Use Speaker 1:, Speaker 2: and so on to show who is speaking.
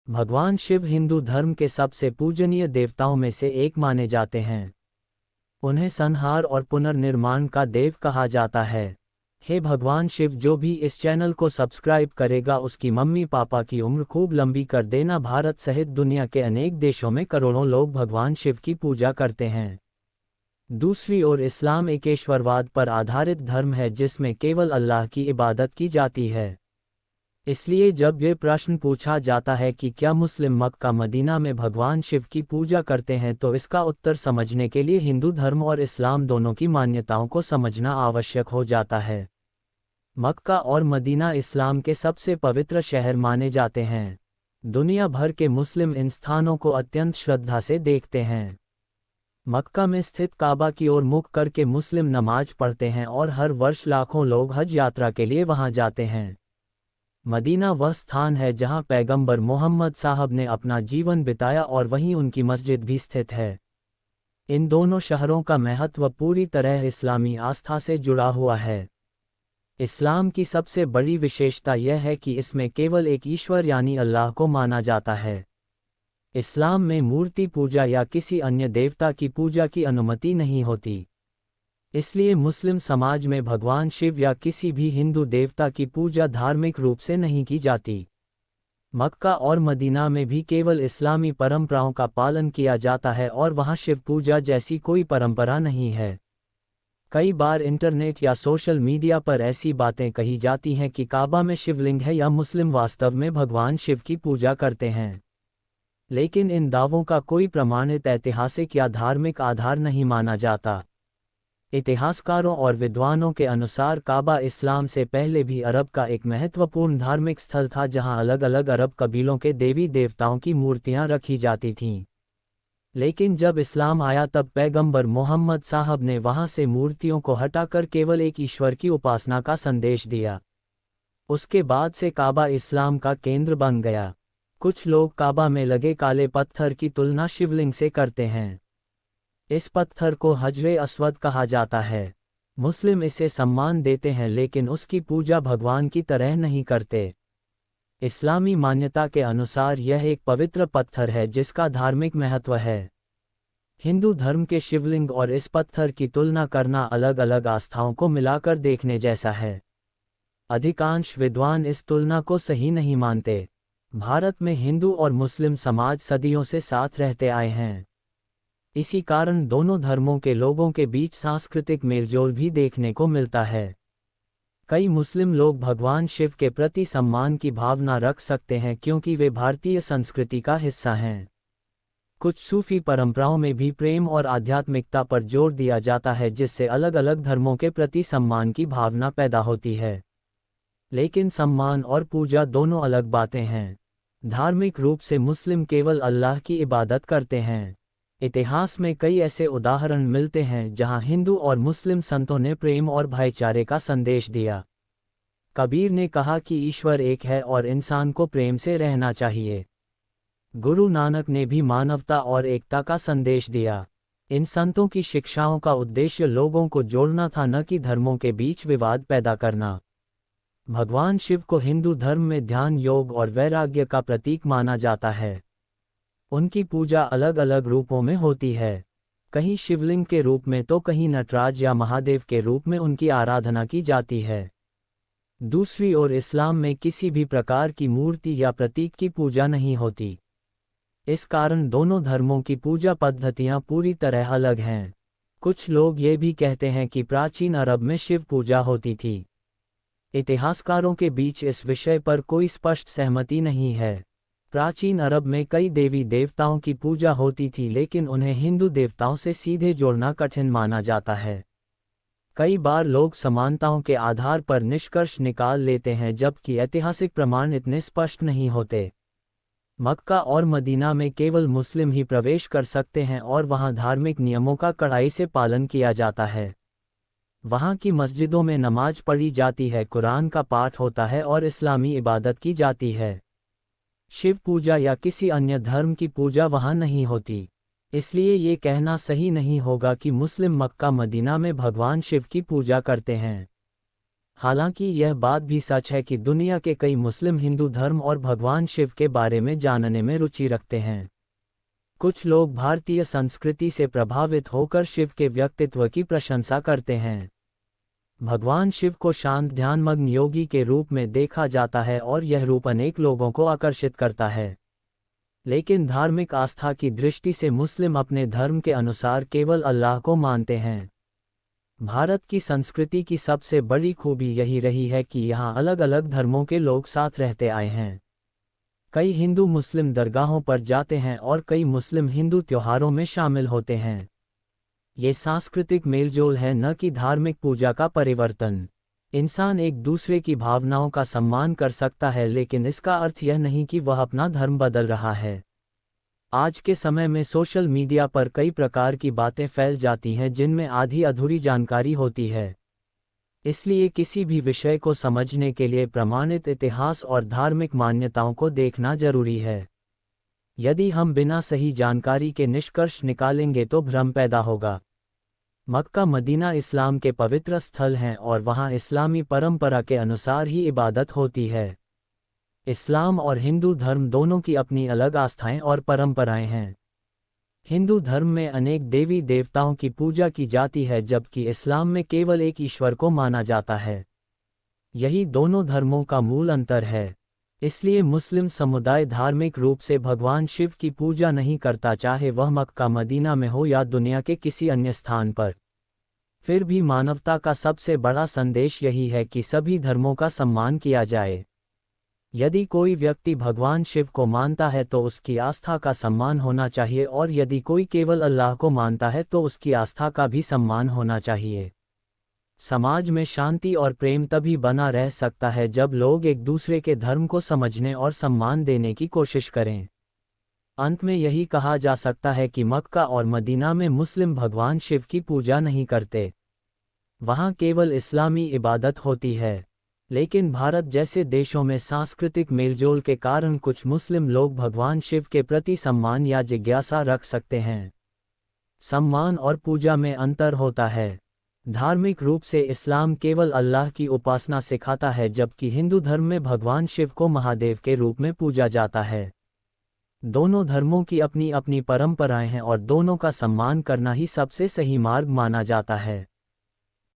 Speaker 1: भगवान शिव हिंदू धर्म के सबसे पूजनीय देवताओं में से एक माने जाते हैं। उन्हें संहार और पुनर्निर्माण का देव कहा जाता है। हे भगवान शिव, जो भी इस चैनल को सब्सक्राइब करेगा उसकी मम्मी पापा की उम्र खूब लंबी कर देना। भारत सहित दुनिया के अनेक देशों में करोड़ों लोग भगवान शिव की पूजा करते हैं। दूसरी ओर इस्लाम एक ईश्वरवाद पर आधारित धर्म है जिसमें केवल अल्लाह की इबादत की जाती है। इसलिए जब ये प्रश्न पूछा जाता है कि क्या मुस्लिम मक्का मदीना में भगवान शिव की पूजा करते हैं, तो इसका उत्तर समझने के लिए हिंदू धर्म और इस्लाम दोनों की मान्यताओं को समझना आवश्यक हो जाता है। मक्का और मदीना इस्लाम के सबसे पवित्र शहर माने जाते हैं। दुनिया भर के मुस्लिम इन स्थानों को अत्यंत श्रद्धा से देखते हैं। मक्का में स्थित काबा की ओर मुख करके मुस्लिम नमाज पढ़ते हैं और हर वर्ष लाखों लोग हज यात्रा के लिए वहां जाते हैं। मदीना वह स्थान है जहां पैगंबर मोहम्मद साहब ने अपना जीवन बिताया और वहीं उनकी मस्जिद भी स्थित है। इन दोनों शहरों का महत्व पूरी तरह इस्लामी आस्था से जुड़ा हुआ है। इस्लाम की सबसे बड़ी विशेषता यह है कि इसमें केवल एक ईश्वर यानी अल्लाह को माना जाता है। इस्लाम में मूर्ति पूजा या किसी अन्य देवता की पूजा की अनुमति नहीं होती। इसलिए मुस्लिम समाज में भगवान शिव या किसी भी हिंदू देवता की पूजा धार्मिक रूप से नहीं की जाती। मक्का और मदीना में भी केवल इस्लामी परंपराओं का पालन किया जाता है और वहां शिव पूजा जैसी कोई परंपरा नहीं है। कई बार इंटरनेट या सोशल मीडिया पर ऐसी बातें कही जाती हैं कि काबा में शिवलिंग है या मुस्लिम वास्तव में भगवान शिव की पूजा करते हैं। लेकिन इन दावों का कोई प्रमाणित ऐतिहासिक या धार्मिक आधार नहीं माना जाता। इतिहासकारों और विद्वानों के अनुसार काबा इस्लाम से पहले भी अरब का एक महत्वपूर्ण धार्मिक स्थल था जहां अलग अलग अरब कबीलों के देवी देवताओं की मूर्तियां रखी जाती थीं। लेकिन जब इस्लाम आया तब पैगंबर मोहम्मद साहब ने वहां से मूर्तियों को हटाकर केवल एक ईश्वर की उपासना का संदेश दिया। उसके बाद से काबा इस्लाम का केंद्र बन गया। कुछ लोग काबा में लगे काले पत्थर की तुलना शिवलिंग से करते हैं। इस पत्थर को हजरे अस्वद कहा जाता है। मुस्लिम इसे सम्मान देते हैं लेकिन उसकी पूजा भगवान की तरह नहीं करते। इस्लामी मान्यता के अनुसार यह एक पवित्र पत्थर है जिसका धार्मिक महत्व है। हिंदू धर्म के शिवलिंग और इस पत्थर की तुलना करना अलग अलग आस्थाओं को मिलाकर देखने जैसा है। अधिकांश विद्वान इस तुलना को सही नहीं मानते। भारत में हिंदू और मुस्लिम समाज सदियों से साथ रहते आए हैं। इसी कारण दोनों धर्मों के लोगों के बीच सांस्कृतिक मेलजोल भी देखने को मिलता है। कई मुस्लिम लोग भगवान शिव के प्रति सम्मान की भावना रख सकते हैं क्योंकि वे भारतीय संस्कृति का हिस्सा हैं। कुछ सूफी परंपराओं में भी प्रेम और आध्यात्मिकता पर जोर दिया जाता है जिससे अलग अलग धर्मों के प्रति सम्मान की भावना पैदा होती है। लेकिन सम्मान और पूजा दोनों अलग बातें हैं। धार्मिक रूप से मुस्लिम केवल अल्लाह की इबादत करते हैं। इतिहास में कई ऐसे उदाहरण मिलते हैं जहां हिंदू और मुस्लिम संतों ने प्रेम और भाईचारे का संदेश दिया। कबीर ने कहा कि ईश्वर एक है और इंसान को प्रेम से रहना चाहिए। गुरु नानक ने भी मानवता और एकता का संदेश दिया। इन संतों की शिक्षाओं का उद्देश्य लोगों को जोड़ना था, न कि धर्मों के बीच विवाद पैदा करना। भगवान शिव को हिंदू धर्म में ध्यान, योग और वैराग्य का प्रतीक माना जाता है। उनकी पूजा अलग अलग रूपों में होती है। कहीं शिवलिंग के रूप में तो कहीं नटराज या महादेव के रूप में उनकी आराधना की जाती है। दूसरी ओर इस्लाम में किसी भी प्रकार की मूर्ति या प्रतीक की पूजा नहीं होती। इस कारण दोनों धर्मों की पूजा पद्धतियां पूरी तरह अलग हैं। कुछ लोग ये भी कहते हैं कि प्राचीन अरब में शिव पूजा होती थी। इतिहासकारों के बीच इस विषय पर कोई स्पष्ट सहमति नहीं है। प्राचीन अरब में कई देवी देवताओं की पूजा होती थी लेकिन उन्हें हिंदू देवताओं से सीधे जोड़ना कठिन माना जाता है। कई बार लोग समानताओं के आधार पर निष्कर्ष निकाल लेते हैं जबकि ऐतिहासिक प्रमाण इतने स्पष्ट नहीं होते। मक्का और मदीना में केवल मुस्लिम ही प्रवेश कर सकते हैं और वहां धार्मिक नियमों का कड़ाई से पालन किया जाता है। वहां की मस्जिदों में नमाज पढ़ी जाती है, कुरान का पाठ होता है और इस्लामी इबादत की जाती है। शिव पूजा या किसी अन्य धर्म की पूजा वहां नहीं होती। इसलिए ये कहना सही नहीं होगा कि मुस्लिम मक्का मदीना में भगवान शिव की पूजा करते हैं। हालांकि यह बात भी सच है कि दुनिया के कई मुस्लिम हिंदू धर्म और भगवान शिव के बारे में जानने में रुचि रखते हैं। कुछ लोग भारतीय संस्कृति से प्रभावित होकर शिव के व्यक्तित्व की प्रशंसा करते हैं। भगवान शिव को शांत ध्यानमग्न योगी के रूप में देखा जाता है और यह रूप अनेक लोगों को आकर्षित करता है। लेकिन धार्मिक आस्था की दृष्टि से मुस्लिम अपने धर्म के अनुसार केवल अल्लाह को मानते हैं। भारत की संस्कृति की सबसे बड़ी खूबी यही रही है कि यहाँ अलग अलग धर्मों के लोग साथ रहते आए हैं। कई हिंदू मुस्लिम दरगाहों पर जाते हैं और कई मुस्लिम हिंदू त्योहारों में शामिल होते हैं। ये सांस्कृतिक मेलजोल है, न कि धार्मिक पूजा का परिवर्तन। इंसान एक दूसरे की भावनाओं का सम्मान कर सकता है, लेकिन इसका अर्थ यह नहीं कि वह अपना धर्म बदल रहा है। आज के समय में सोशल मीडिया पर कई प्रकार की बातें फैल जाती हैं जिनमें आधी अधूरी जानकारी होती है। इसलिए किसी भी विषय को समझने के लिए प्रमाणित इतिहास और धार्मिक मान्यताओं को देखना जरूरी है। यदि हम बिना सही जानकारी के निष्कर्ष निकालेंगे तो भ्रम पैदा होगा। मक्का मदीना इस्लाम के पवित्र स्थल हैं और वहाँ इस्लामी परंपरा के अनुसार ही इबादत होती है। इस्लाम और हिंदू धर्म दोनों की अपनी अलग आस्थाएं और परंपराएं हैं। हिंदू धर्म में अनेक देवी देवताओं की पूजा की जाती है, जबकि इस्लाम में केवल एक ईश्वर को माना जाता है। यही दोनों धर्मों का मूल अंतर है। इसलिए मुस्लिम समुदाय धार्मिक रूप से भगवान शिव की पूजा नहीं करता, चाहे वह मक्का मदीना में हो या दुनिया के किसी अन्य स्थान पर। फिर भी मानवता का सबसे बड़ा संदेश यही है कि सभी धर्मों का सम्मान किया जाए। यदि कोई व्यक्ति भगवान शिव को मानता है तो उसकी आस्था का सम्मान होना चाहिए, और यदि कोई केवल अल्लाह को मानता है तो उसकी आस्था का भी सम्मान होना चाहिए। समाज में शांति और प्रेम तभी बना रह सकता है जब लोग एक दूसरे के धर्म को समझने और सम्मान देने की कोशिश करें। अंत में यही कहा जा सकता है कि मक्का और मदीना में मुस्लिम भगवान शिव की पूजा नहीं करते। वहाँ केवल इस्लामी इबादत होती है। लेकिन भारत जैसे देशों में सांस्कृतिक मेलजोल के कारण कुछ मुस्लिम लोग भगवान शिव के प्रति सम्मान या जिज्ञासा रख सकते हैं। सम्मान और पूजा में अंतर होता है। धार्मिक रूप से इस्लाम केवल अल्लाह की उपासना सिखाता है, जबकि हिंदू धर्म में भगवान शिव को महादेव के रूप में पूजा जाता है। दोनों धर्मों की अपनी अपनी परंपराएं हैं और दोनों का सम्मान करना ही सबसे सही मार्ग माना जाता है।